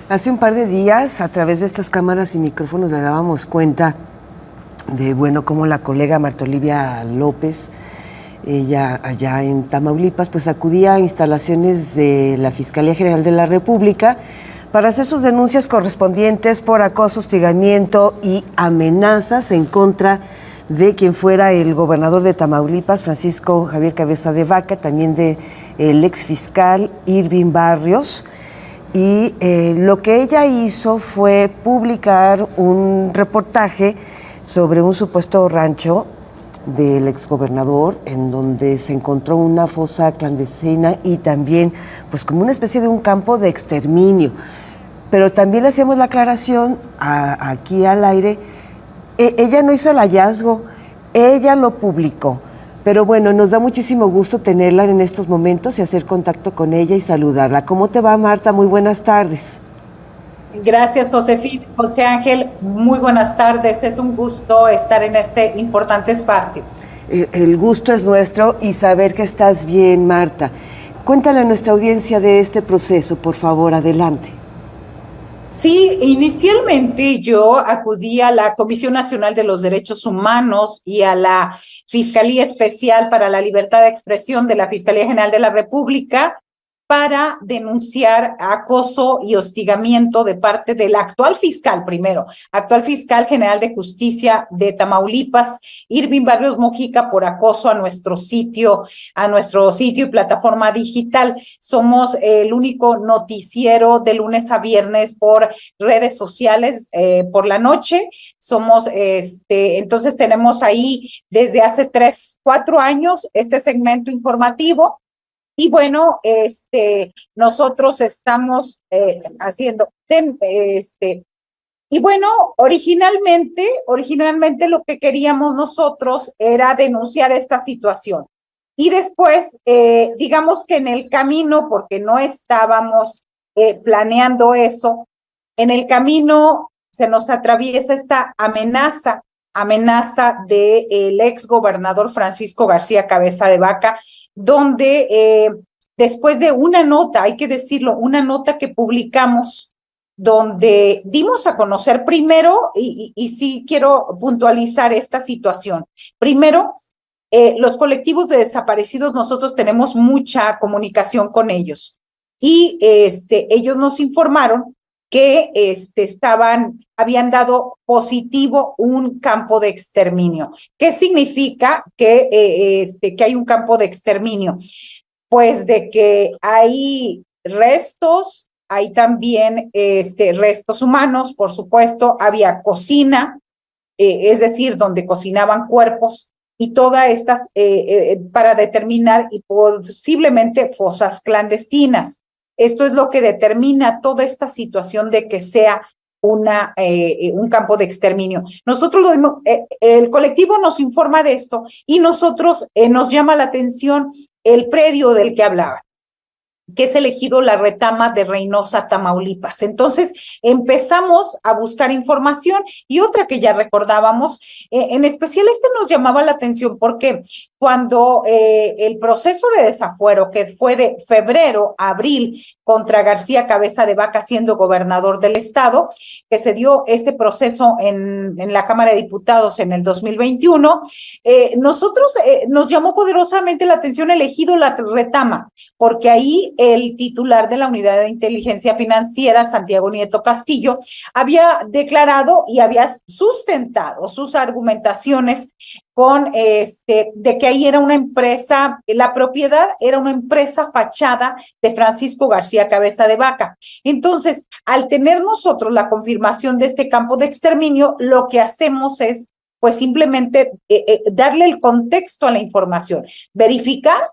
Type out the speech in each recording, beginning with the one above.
Hace un par de días, a través de estas cámaras y micrófonos, le dábamos cuenta de, cómo la colega Marta Olivia López, ella allá en Tamaulipas, pues acudía a instalaciones de la Fiscalía General de la República para hacer sus denuncias correspondientes por acoso, hostigamiento y amenazas en contra de quien fuera el gobernador de Tamaulipas, Francisco Javier Cabeza de Vaca, también de el exfiscal Irving Barrios. Y lo que ella hizo fue publicar un reportaje sobre un supuesto rancho del exgobernador en donde se encontró una fosa clandestina y también pues como una especie de un campo de exterminio. Pero también le hacíamos la aclaración aquí al aire, ella no hizo el hallazgo, ella lo publicó. Pero bueno, nos da muchísimo gusto tenerla en estos momentos y hacer contacto con ella y saludarla. ¿Cómo te va, Marta? Muy buenas tardes. Gracias, José Ángel. Muy buenas tardes. Es un gusto estar en este importante espacio. El gusto es nuestro y saber que estás bien, Marta. Cuéntale a nuestra audiencia de este proceso, por favor, adelante. Sí, inicialmente yo acudí a la Comisión Nacional de los Derechos Humanos y a la Fiscalía Especial para la Libertad de Expresión de la Fiscalía General de la República para denunciar acoso y hostigamiento de parte del actual fiscal, actual fiscal general de justicia de Tamaulipas, Irving Barrios Mojica, por acoso a nuestro sitio y plataforma digital. Somos el único noticiero de lunes a viernes por redes sociales por la noche. Entonces tenemos ahí desde hace 4 años este segmento informativo. Y bueno, nosotros estamos haciendo, y bueno, originalmente lo que queríamos nosotros era denunciar esta situación. Y después, digamos que en el camino, porque no estábamos planeando eso, en el camino se nos atraviesa esta amenaza del ex gobernador Francisco García Cabeza de Vaca, donde después de una nota, hay que decirlo, una nota que publicamos, donde dimos a conocer primero, y sí quiero puntualizar esta situación. Primero, los colectivos de desaparecidos, nosotros tenemos mucha comunicación con ellos. Y ellos nos informaron que habían dado positivo un campo de exterminio. ¿Qué significa que hay un campo de exterminio? Pues de que hay restos, hay también restos humanos, por supuesto, había cocina, es decir, donde cocinaban cuerpos, y todas estas para determinar y posiblemente fosas clandestinas. Esto es lo que determina toda esta situación de que sea un campo de exterminio. Nosotros el colectivo nos informa de esto y nosotros nos llama la atención el predio del que hablaba, que es elegido La Retama de Reynosa, Tamaulipas. Entonces empezamos a buscar información y otra que ya recordábamos, en especial nos llamaba la atención porque cuando el proceso de desafuero, que fue de febrero a abril contra García Cabeza de Vaca siendo gobernador del estado, que se dio este proceso en la Cámara de Diputados en el 2021, nos llamó poderosamente la atención el ejido La Retama, porque ahí el titular de la Unidad de Inteligencia Financiera, Santiago Nieto Castillo, había declarado y había sustentado sus argumentaciones con de que ahí era una empresa, la propiedad era una empresa fachada de Francisco García Cabeza de Vaca. Entonces, al tener nosotros la confirmación de este campo de exterminio, lo que hacemos es pues simplemente darle el contexto a la información, verificar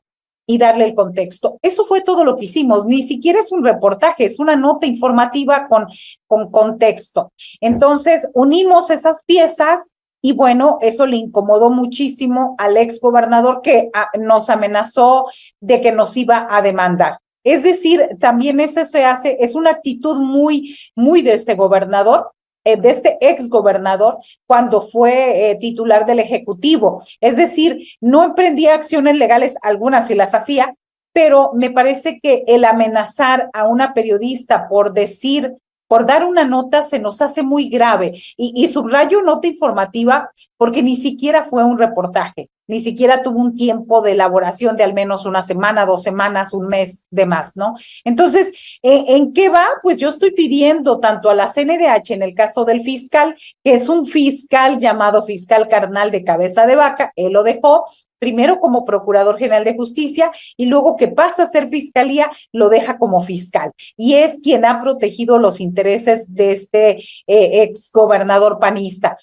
y darle el contexto. Eso fue todo lo que hicimos. Ni siquiera es un reportaje, es una nota informativa con contexto. Entonces, unimos esas piezas y bueno, eso le incomodó muchísimo al ex gobernador, que nos amenazó de que nos iba a demandar. Es decir, también eso se hace, es una actitud muy, muy de este gobernador, de este ex gobernador, cuando fue titular del Ejecutivo. Es decir, no emprendía acciones legales, algunas sí las hacía, pero me parece que el amenazar a una periodista por decir por dar una nota se nos hace muy grave. Y subrayo nota informativa porque ni siquiera fue un reportaje, ni siquiera tuvo un tiempo de elaboración de al menos una semana, 2 semanas, un mes de más, ¿no? Entonces, ¿en qué va? Pues yo estoy pidiendo tanto a la CNDH, en el caso del fiscal, que es un fiscal llamado fiscal carnal de Cabeza de Vaca, él lo dejó, primero como Procurador General de Justicia y luego que pasa a ser Fiscalía, lo deja como fiscal. Y es quien ha protegido los intereses de este exgobernador panista.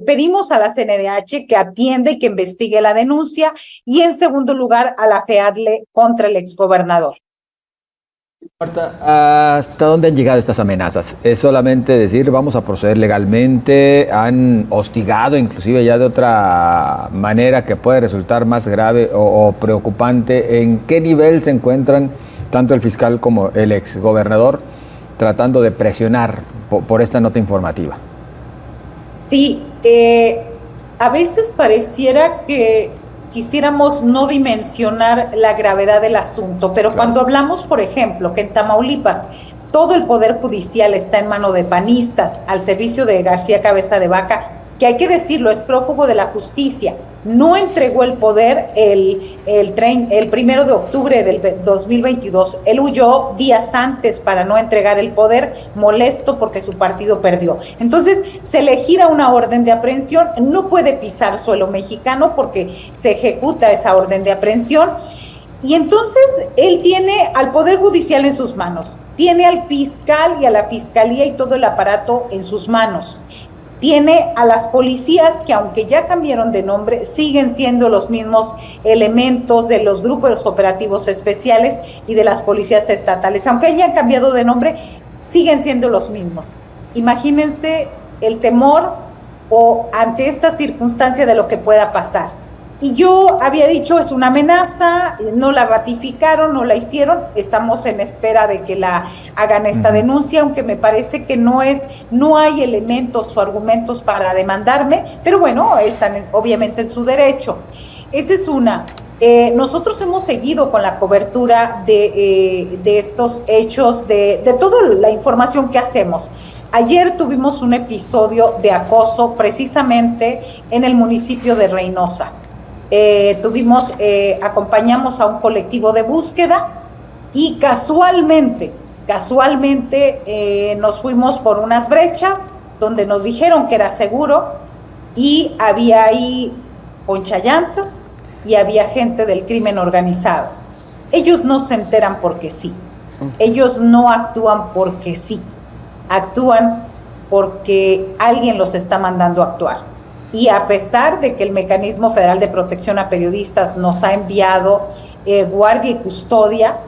Pedimos a la CNDH que atienda y que investigue la denuncia y en segundo lugar a la FEADLE contra el exgobernador. Marta, ¿hasta dónde han llegado estas amenazas? ¿Es solamente decir vamos a proceder legalmente? ¿Han hostigado inclusive ya de otra manera que puede resultar más grave o preocupante? ¿En qué nivel se encuentran tanto el fiscal como el exgobernador tratando de presionar por esta nota informativa? Sí, a veces pareciera que quisiéramos no dimensionar la gravedad del asunto, pero claro, cuando hablamos, por ejemplo, que en Tamaulipas todo el Poder Judicial está en manos de panistas al servicio de García Cabeza de Vaca, que hay que decirlo, es prófugo de la justicia, no entregó el poder el 1 de octubre del 2022. Él huyó días antes para no entregar el poder, molesto porque su partido perdió. Entonces, se le gira una orden de aprehensión, no puede pisar suelo mexicano porque se ejecuta esa orden de aprehensión. Y entonces él tiene al Poder Judicial en sus manos, tiene al fiscal y a la fiscalía y todo el aparato en sus manos. Tiene a las policías que aunque ya cambiaron de nombre, siguen siendo los mismos elementos de los grupos operativos especiales y de las policías estatales. Aunque hayan cambiado de nombre, siguen siendo los mismos. Imagínense el temor o ante esta circunstancia de lo que pueda pasar. Y yo había dicho, es una amenaza, no la ratificaron, no la hicieron, estamos en espera de que la hagan esta denuncia, aunque me parece que no hay elementos o argumentos para demandarme, pero bueno, están obviamente en su derecho. Esa es una. Nosotros hemos seguido con la cobertura de estos hechos, de toda la información que hacemos. Ayer tuvimos un episodio de acoso precisamente en el municipio de Reynosa. Acompañamos a un colectivo de búsqueda y casualmente nos fuimos por unas brechas donde nos dijeron que era seguro y había ahí ponchallantas y había gente del crimen organizado. Ellos no se enteran porque sí, ellos no actúan porque sí, actúan porque alguien los está mandando a actuar. Y a pesar de que el Mecanismo Federal de Protección a Periodistas nos ha enviado guardia y custodia,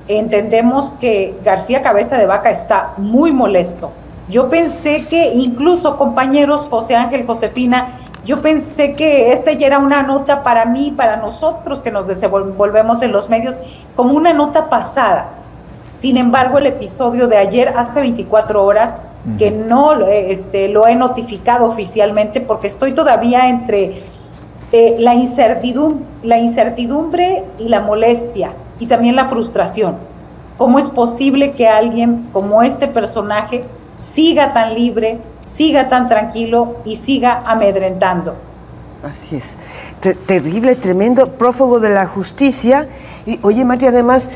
entendemos que García Cabeza de Vaca está muy molesto. Yo pensé que incluso, compañeros, José Ángel, Josefina, yo pensé que esta ya era una nota para mí, para nosotros que nos desenvolvemos en los medios, como una nota pasada. Sin embargo, el episodio de ayer, hace 24 horas, que no lo he notificado oficialmente porque estoy todavía entre la incertidumbre y la molestia y también la frustración. ¿Cómo es posible que alguien como este personaje siga tan libre, siga tan tranquilo y siga amedrentando? Así es. Terrible, tremendo, prófugo de la justicia. Y oye, Marta, además,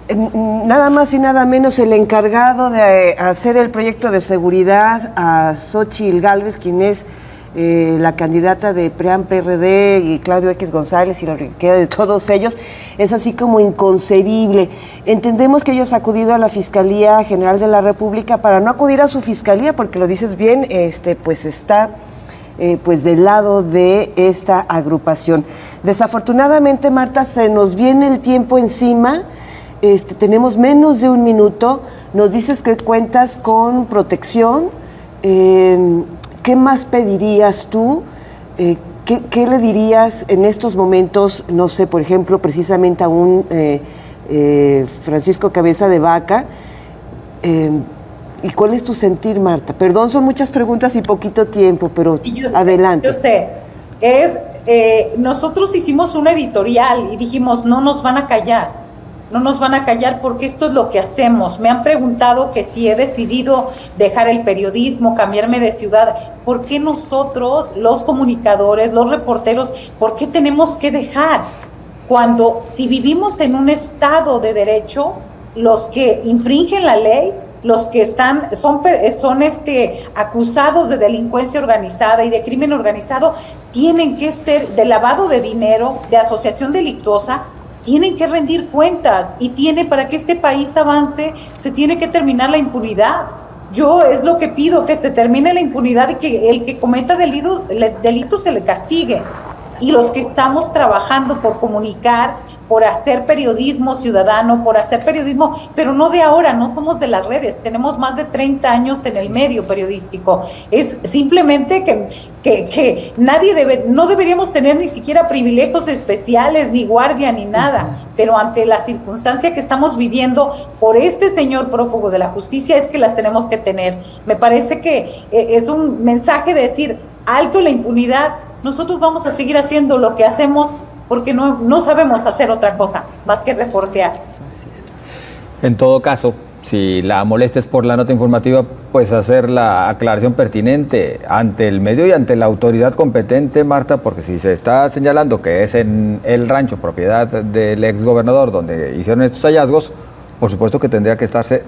nada más y nada menos el encargado de hacer el proyecto de seguridad a Xóchitl Gálvez, quien es la candidata de PRIAN-PRD y Claudio X González y lo que queda de todos ellos, es así como inconcebible. Entendemos que ella ha acudido a la Fiscalía General de la República para no acudir a su fiscalía, porque lo dices bien, pues está pues del lado de esta agrupación. Desafortunadamente, Marta, se nos viene el tiempo encima. Tenemos menos de un minuto, nos dices que cuentas con protección, ¿qué más pedirías tú? ¿Qué le dirías en estos momentos, no sé, por ejemplo, precisamente a un Francisco Cabeza de Vaca? ¿Y cuál es tu sentir, Marta? Perdón, son muchas preguntas y poquito tiempo, pero adelante. Yo sé, nosotros hicimos una editorial y dijimos, no nos van a callar. no nos van a callar porque esto es lo que hacemos. Me han preguntado que si he decidido dejar el periodismo, cambiarme de ciudad. ¿Por qué nosotros, los comunicadores, los reporteros, por qué tenemos que dejar? Cuando si vivimos en un estado de derecho, los que infringen la ley, los que son acusados de delincuencia organizada y de crimen organizado, tienen que ser de lavado de dinero, de asociación delictuosa, tienen que rendir cuentas y para que este país avance, se tiene que terminar la impunidad. Yo es lo que pido, que se termine la impunidad y que el que cometa delitos se le castigue. Y los que estamos trabajando por comunicar, por hacer periodismo ciudadano, por hacer periodismo, pero no de ahora, no somos de las redes, tenemos más de 30 años en el medio periodístico. Es simplemente que no deberíamos tener ni siquiera privilegios especiales, ni guardia, ni nada, pero ante la circunstancia que estamos viviendo por este señor prófugo de la justicia es que las tenemos que tener. Me parece que es un mensaje de decir, alto la impunidad. Nosotros vamos a seguir haciendo lo que hacemos porque no sabemos hacer otra cosa más que reportear. En todo caso, si la molestia es por la nota informativa, pues hacer la aclaración pertinente ante el medio y ante la autoridad competente, Marta, porque si se está señalando que es en el rancho propiedad del exgobernador donde hicieron estos hallazgos, por supuesto que tendría que estarse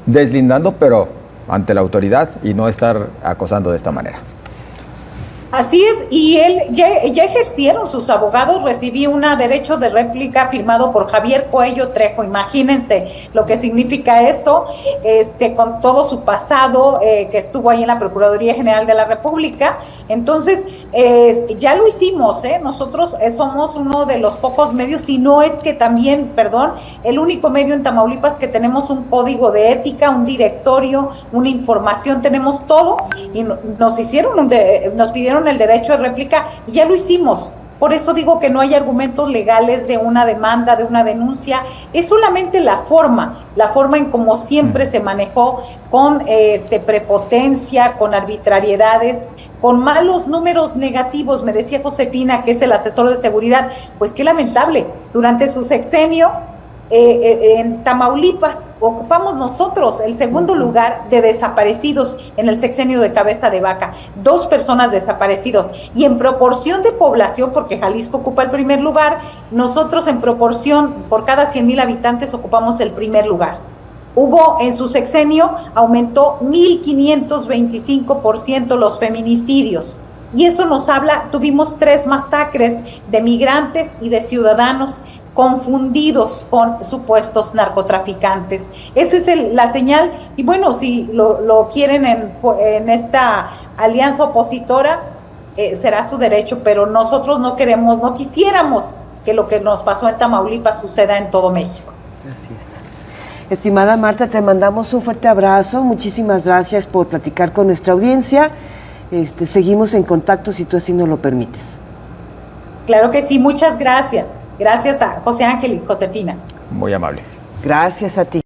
deslindando, pero ante la autoridad y no estar acosando de esta manera. Así es, y él ya ejercieron sus abogados, recibí un derecho de réplica firmado por Javier Cuello Trejo, imagínense lo que significa eso, con todo su pasado, que estuvo ahí en la Procuraduría General de la República. Entonces, ya lo hicimos, nosotros somos uno de los pocos medios, si no es que también, el único medio en Tamaulipas que tenemos un código de ética, un directorio, una información, tenemos todo, y nos pidieron el derecho de réplica y ya lo hicimos. Por eso digo que no hay argumentos legales de una demanda, de una denuncia, es solamente la forma en como siempre se manejó, con prepotencia, con arbitrariedades, con malos números negativos. Me decía Josefina, que es el asesor de seguridad, pues qué lamentable, durante su sexenio, en Tamaulipas ocupamos nosotros el segundo lugar de desaparecidos en el sexenio de Cabeza de Vaca, 2 personas desaparecidos, y en proporción de población, porque Jalisco ocupa el primer lugar, nosotros en proporción por cada 100,000 habitantes ocupamos el primer lugar. En su sexenio aumentó 1,525% los feminicidios. Y eso nos habla, tuvimos 3 masacres de migrantes y de ciudadanos confundidos con supuestos narcotraficantes. Esa es la señal, y bueno, si lo quieren en esta alianza opositora, será su derecho, pero nosotros no quisiéramos que lo que nos pasó en Tamaulipas suceda en todo México. Así es. Estimada Marta, te mandamos un fuerte abrazo, muchísimas gracias por platicar con nuestra audiencia. Seguimos en contacto si tú así nos lo permites. Claro que sí, muchas gracias. Gracias a José Ángel y Josefina. Muy amable. Gracias a ti.